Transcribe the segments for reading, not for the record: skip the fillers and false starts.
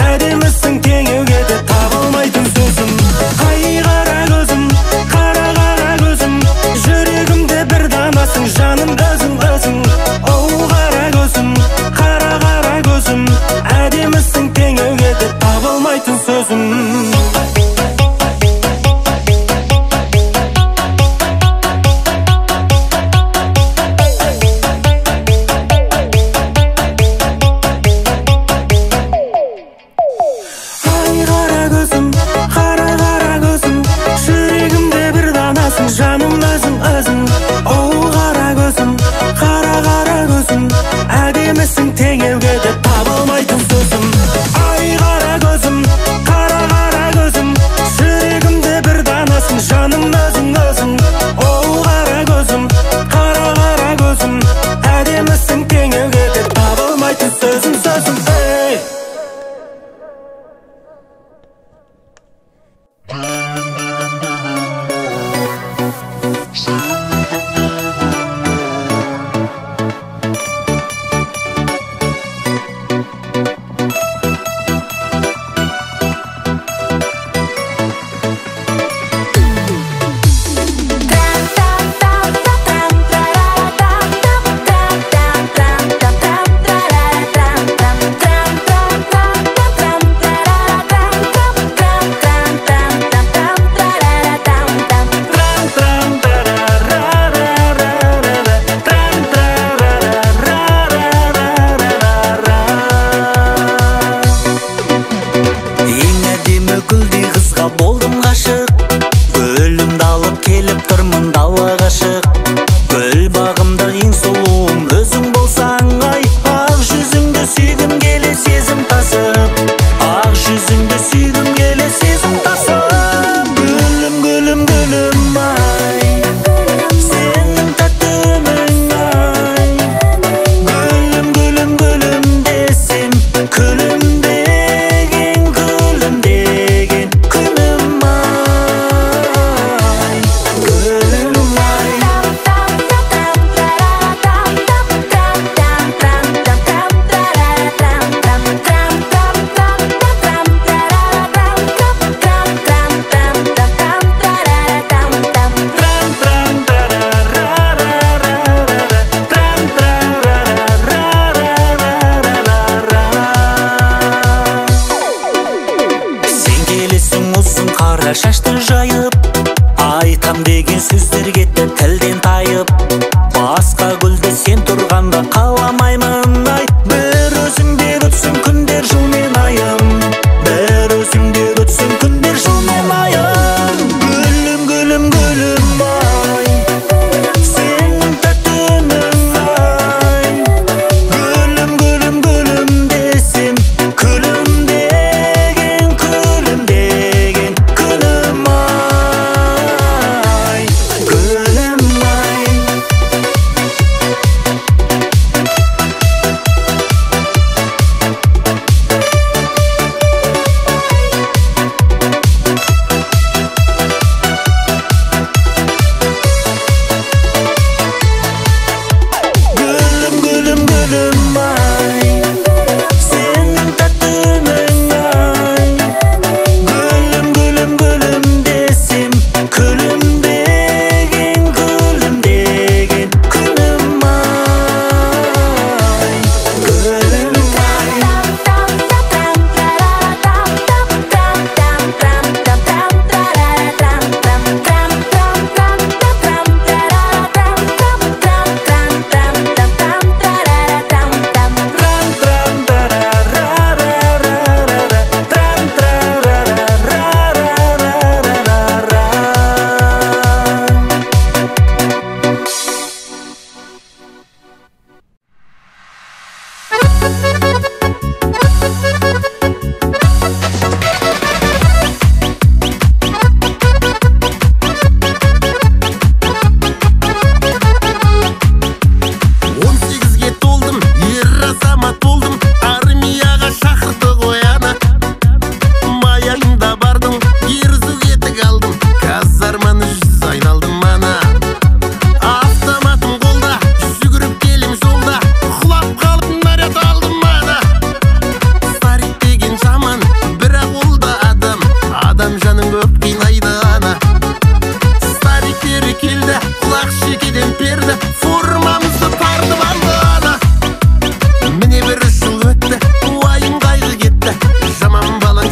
әдемісің теңеуге де табылмайтын сөзім. Ай қара көзім, қара көзім, жүрегімде бір данасың, жаным өзің өзің. Оу қара көзім, қара көзім, әдемісің теңеуге де табылмайтын сөзім. Жаным өзің өзің, оу қара көзім, қара көзім, әдемісің теңеуге де табылмайтын сөзім. Ай қара көзім, қара көзім, жүрегімде бір данасың, жаным өзің өзің. Оу қара көзім, қара көзім, әдемісің теңеуге де табылмайтын сөзім, сөзім. Болдым ғашық, гүлімді алып келіп тұрмын далаға шық. Гүл бағымда ең сұлуым өзің болсаң ай, ақ жүзіңді сүйгім келе сезім тасып, ақ жүзіңді сүйгім келе сезім тасып. Гүлім, гүлім, гүлім ай, сенің тәтті үнің ай. Гүлім, гүлім, гүлім десем, күлімдеген, күлімдеген күнім ай, гүлім ай. Сен келесің ұзын қара шашты жайып, айтам деген сөздер кетті тілден тайып. Басқа гүлді сен тұрғанда қаламаймын ай, бір өзіңде өтсін күндер жыл мен айым, бір өзіңде өтсін күндер жыл мен айым. Гүлім, гүлім, гүлім ай, сенің тәтті үнің ай. Гүлім, гүлім, гүлім десем, күлімдеген, күлімдеген күнім ай, гүлім ай.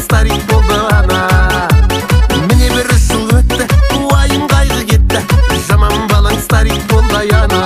старик болды ана. Міне бір 3 жыл өтті, уайым қайғы кетті, жаман балаң старик болды ана.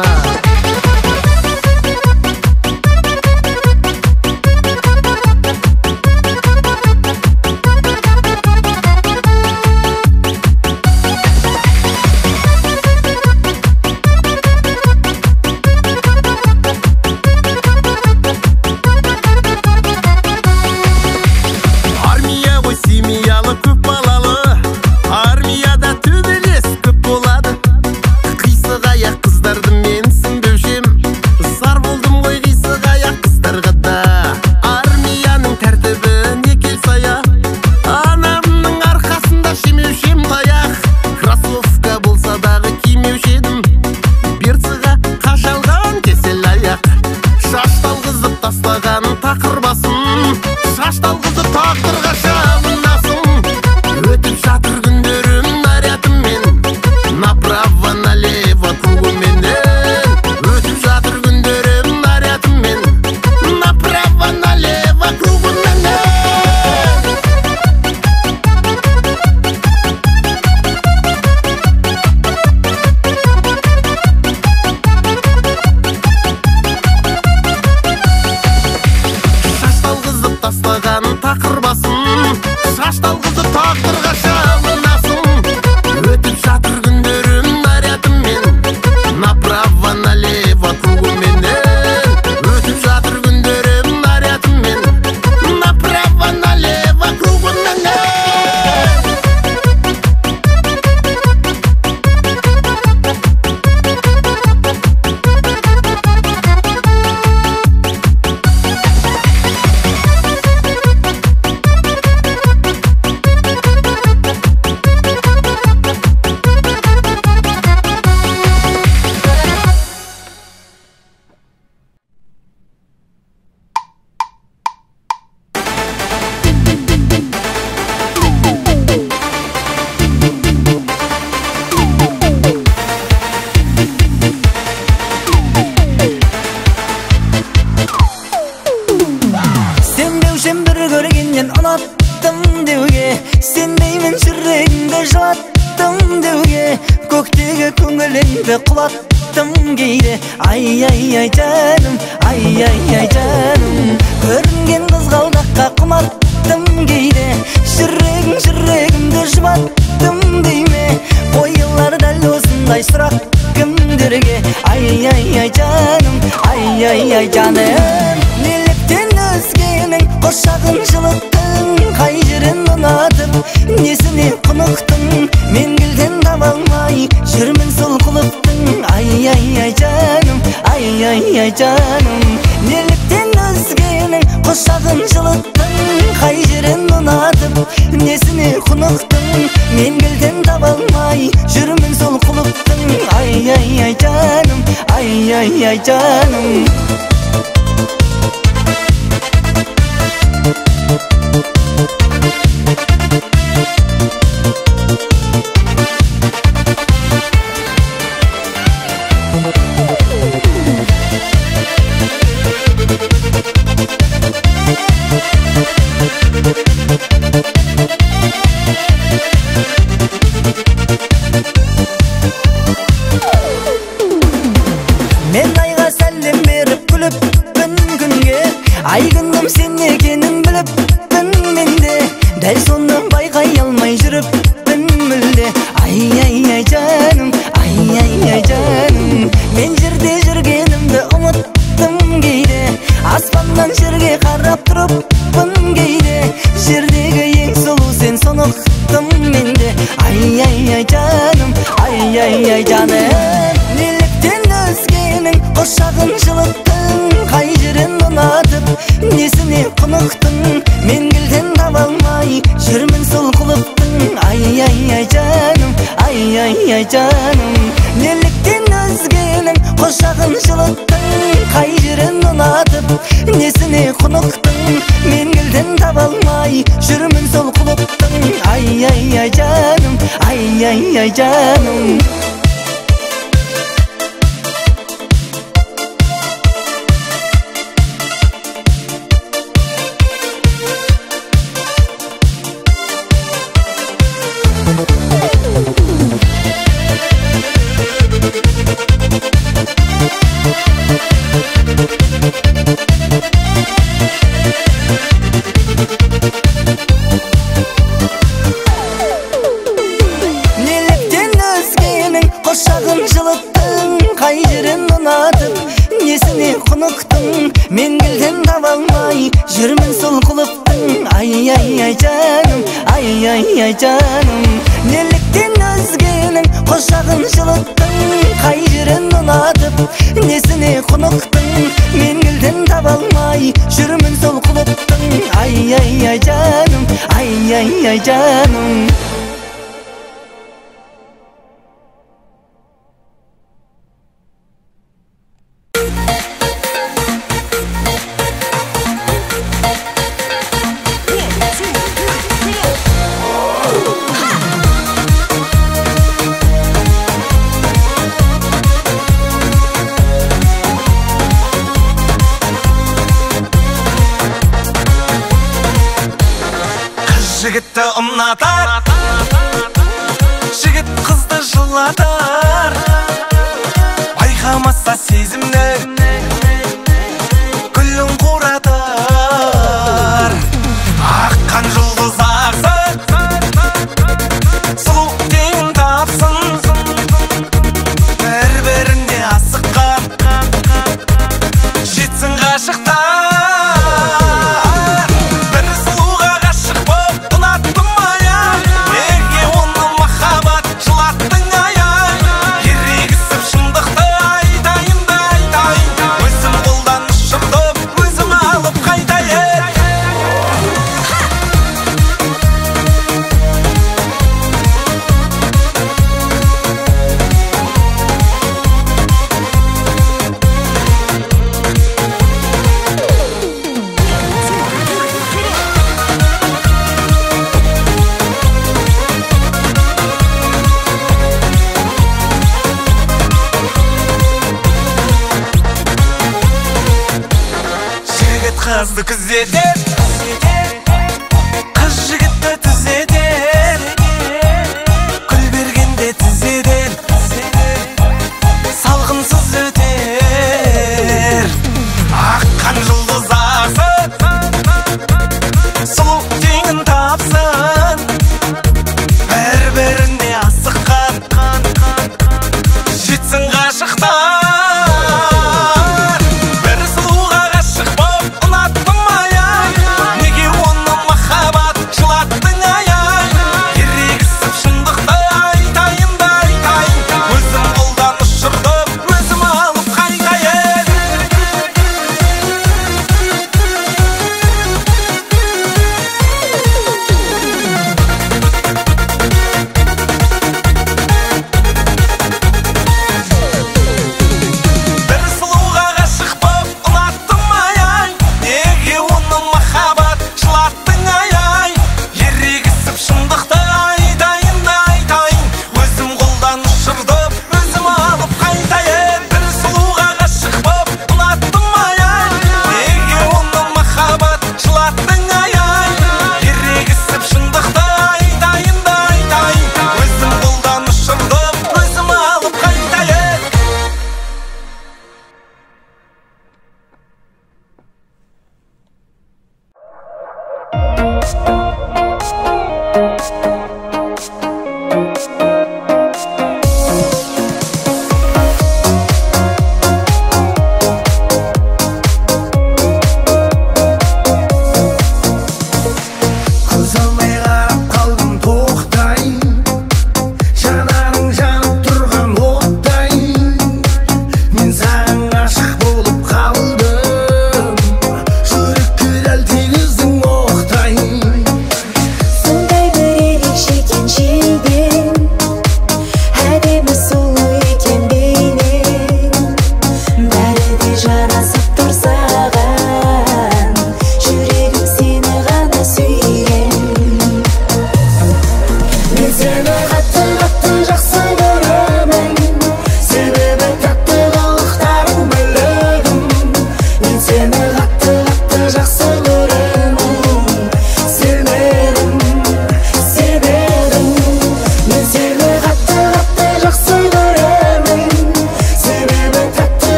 Құлаттым кейде, ай жаным, ай жаным. Көрінген қызғалдаққа құмарттым кейде, жүрегімді жұбаттым дейме. Қойылар дәл осындай сұрақ кімдерге, ай жаным, ай жаным. Неліктен өзгенің құшағын жылыттың, қай жерін ұнатып, несіне құнықтың, мен келден таба алмай жүрмін сол құлыптың. Ай жаным, ай жаным. Неліктен өзгенің құшағын жылыттың, қай жерін ұнатып, несіне құнықтың, мен келден таба алмай жүрмін сол құлыптың. Ай жаным, ай жаным. Мен айға сәлем беріп күліп күнге, ай күнім сен екенін біліппін менде, дәл соны байқай алмай жүріппін мүлде. Ай жаным, ай жаным. Мен жерде жүргенімді ұмыттым кейде, аспаннан жерге қарап тұрыппын кейде, жердегі ең сұлу сен соны ұқтым менде. Ай жаным, ай жаным. Неліктен өзгенің құшағын жылыттың, қай жерін ұнатып, несіне құнықтың, мен келден таба алмай жүрмін сол құлыптың. Ай жаным, ай жаным. Неліктен өзгенің құшағын жылыттың, қай жерін ұнатып, несіне құнықтың, мен келден таба алмай жүрмін сол құлыптың. Ай жаным, ай жаным. ай жаным, неліктен өзгенің қошағын жылыттың, қай жерін ұнатып несіне құнықтың, мен кілтін таба алмай жүрмін сол құлыптың. Ай жаным, ай жаным. Жігітті ұнатар, жігіт қызды жылатар, байқамаса сезімді гүлін қуратар. Аққан жұлдыз ақсын, сұлу теңін тапсын, бір-біріне асыққан жетсін ғашықтар. Қызды күзетер, қыз жігітті түзетер, гүл бергенде тізеден салқынсыз өтер. Аққан жұлдыз ақсын, сұлу теңін тапсын, бір-біріне асыққан жетсін ғашықтар.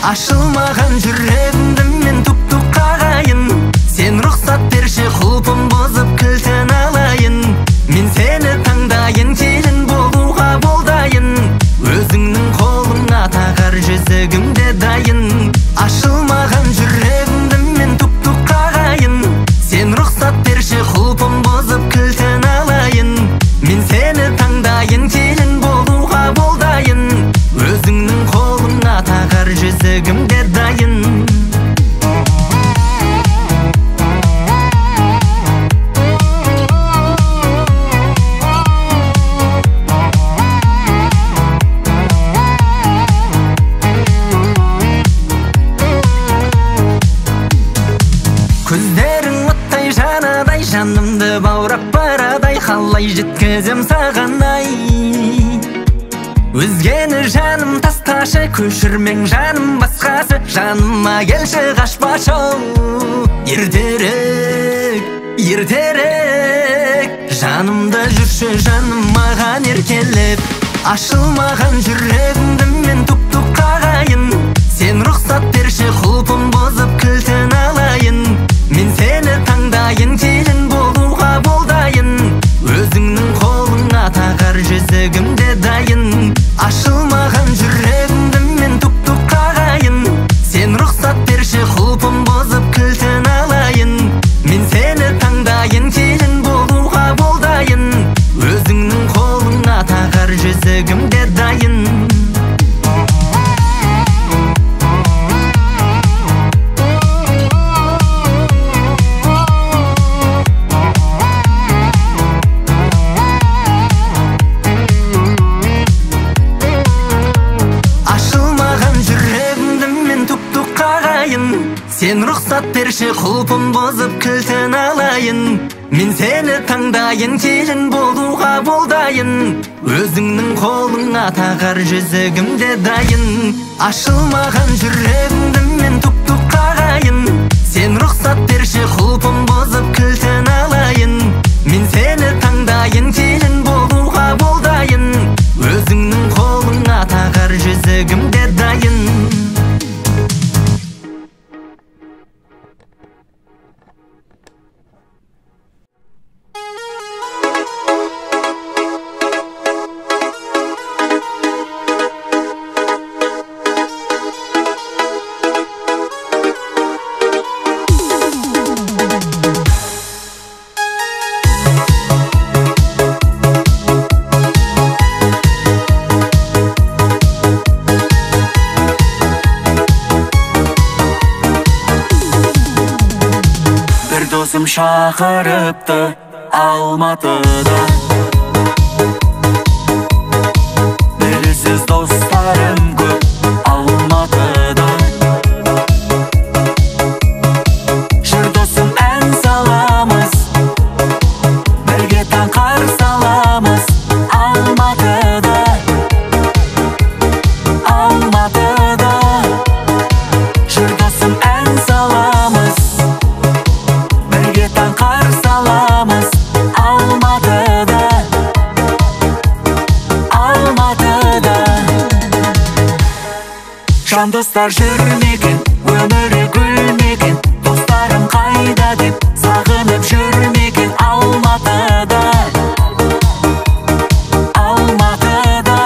Ашылмаған жүрегімді мен тук-тук қағайын. Сен рұқсат берші құлпын бұзып кілтін алайын. Мен сені таңдайын, келін болуға болдайын. Өзіңнің қолыңа тағар жүзігімде дайын. Ашылмаған жүрегімді мен тук-тук қағайын. Сен рұқсат берші құлпын бұзып кілтін алайын. Мен сені таңдайын, келін болуға болдайын. Өзіңнің қолыңа тағар жүзігімде дайын. Көздерің оттай жанадай, жанымды баурап барадай, қалай жеткізем саған ай. Өзгені жаным тасташы, көшірмең жаным басқасы. Жаныма келші қашпашы, ертерек, ертерек. Жанымда жүрші жаным маған еркелеп. Ашылмаған жүрегімді мен тук-тук қағайын. Сен рұқсат берші құлпын бұзып кілтін алайын. Мен сені таңдайын, келін болуға болдайын. Өзіңнің қолыңа тағар жүзігімде дайын. Сен рұқсат берші құлпын бұзып кілтін алайын. Мен сені таңдайын, келін болуға болдайын. Өзіңнің қолыңа тағар жүзігімде дайын. Ашылмаған жүрегімді мен тұп-тұп қағайын. Сен рұқсат берші құлпын бұзып кілтін алайын. Мен сені таңдайын, келін болуға болдайын. Өзіңнің қолыңа тағар жүзігімде дайын. Dosum şakırıptı Almatı'da. Belirsiz dostlarım көп Almatı'da. Jür dosum en salamız, birge tankar salamız Almatı'da. Almatı'da. Jür dosum en salamız, tankar salamız Almatı'da. Almatı'da. Жан достар жүрмеген, өмірі гүлмеген, достарым қайда деп сағынып жүрмеген Алматыда. Алматыда.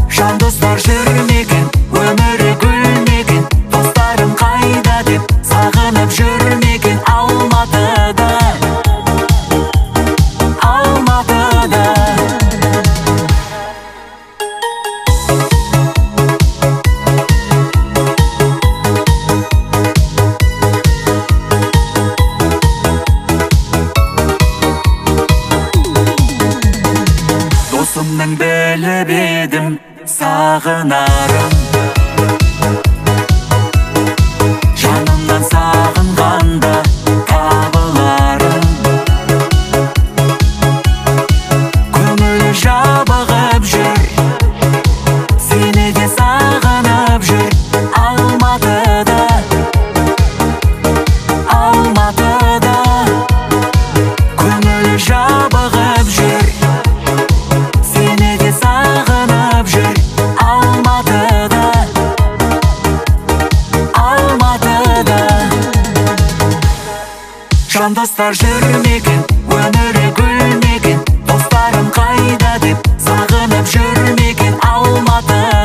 Жан достар жүрмеген, өмірі гүлмеген, достарым қайда деп сағынып жүрмеген Алматыда. Алматыда. Досымның біліп едім сағынарым, жанымнан сағынғанда табыларым. Көңілі жабығып жүр, сені де сағынып жүр Алматыда. Алматыда. Көңілі жабығып жүр, сені де сағынып жүр Алматыда. Алматыда. Жан достар жүрмеген, өмірі гүлмеген, достарым қайда деп сағынып жүрмеген Алматы.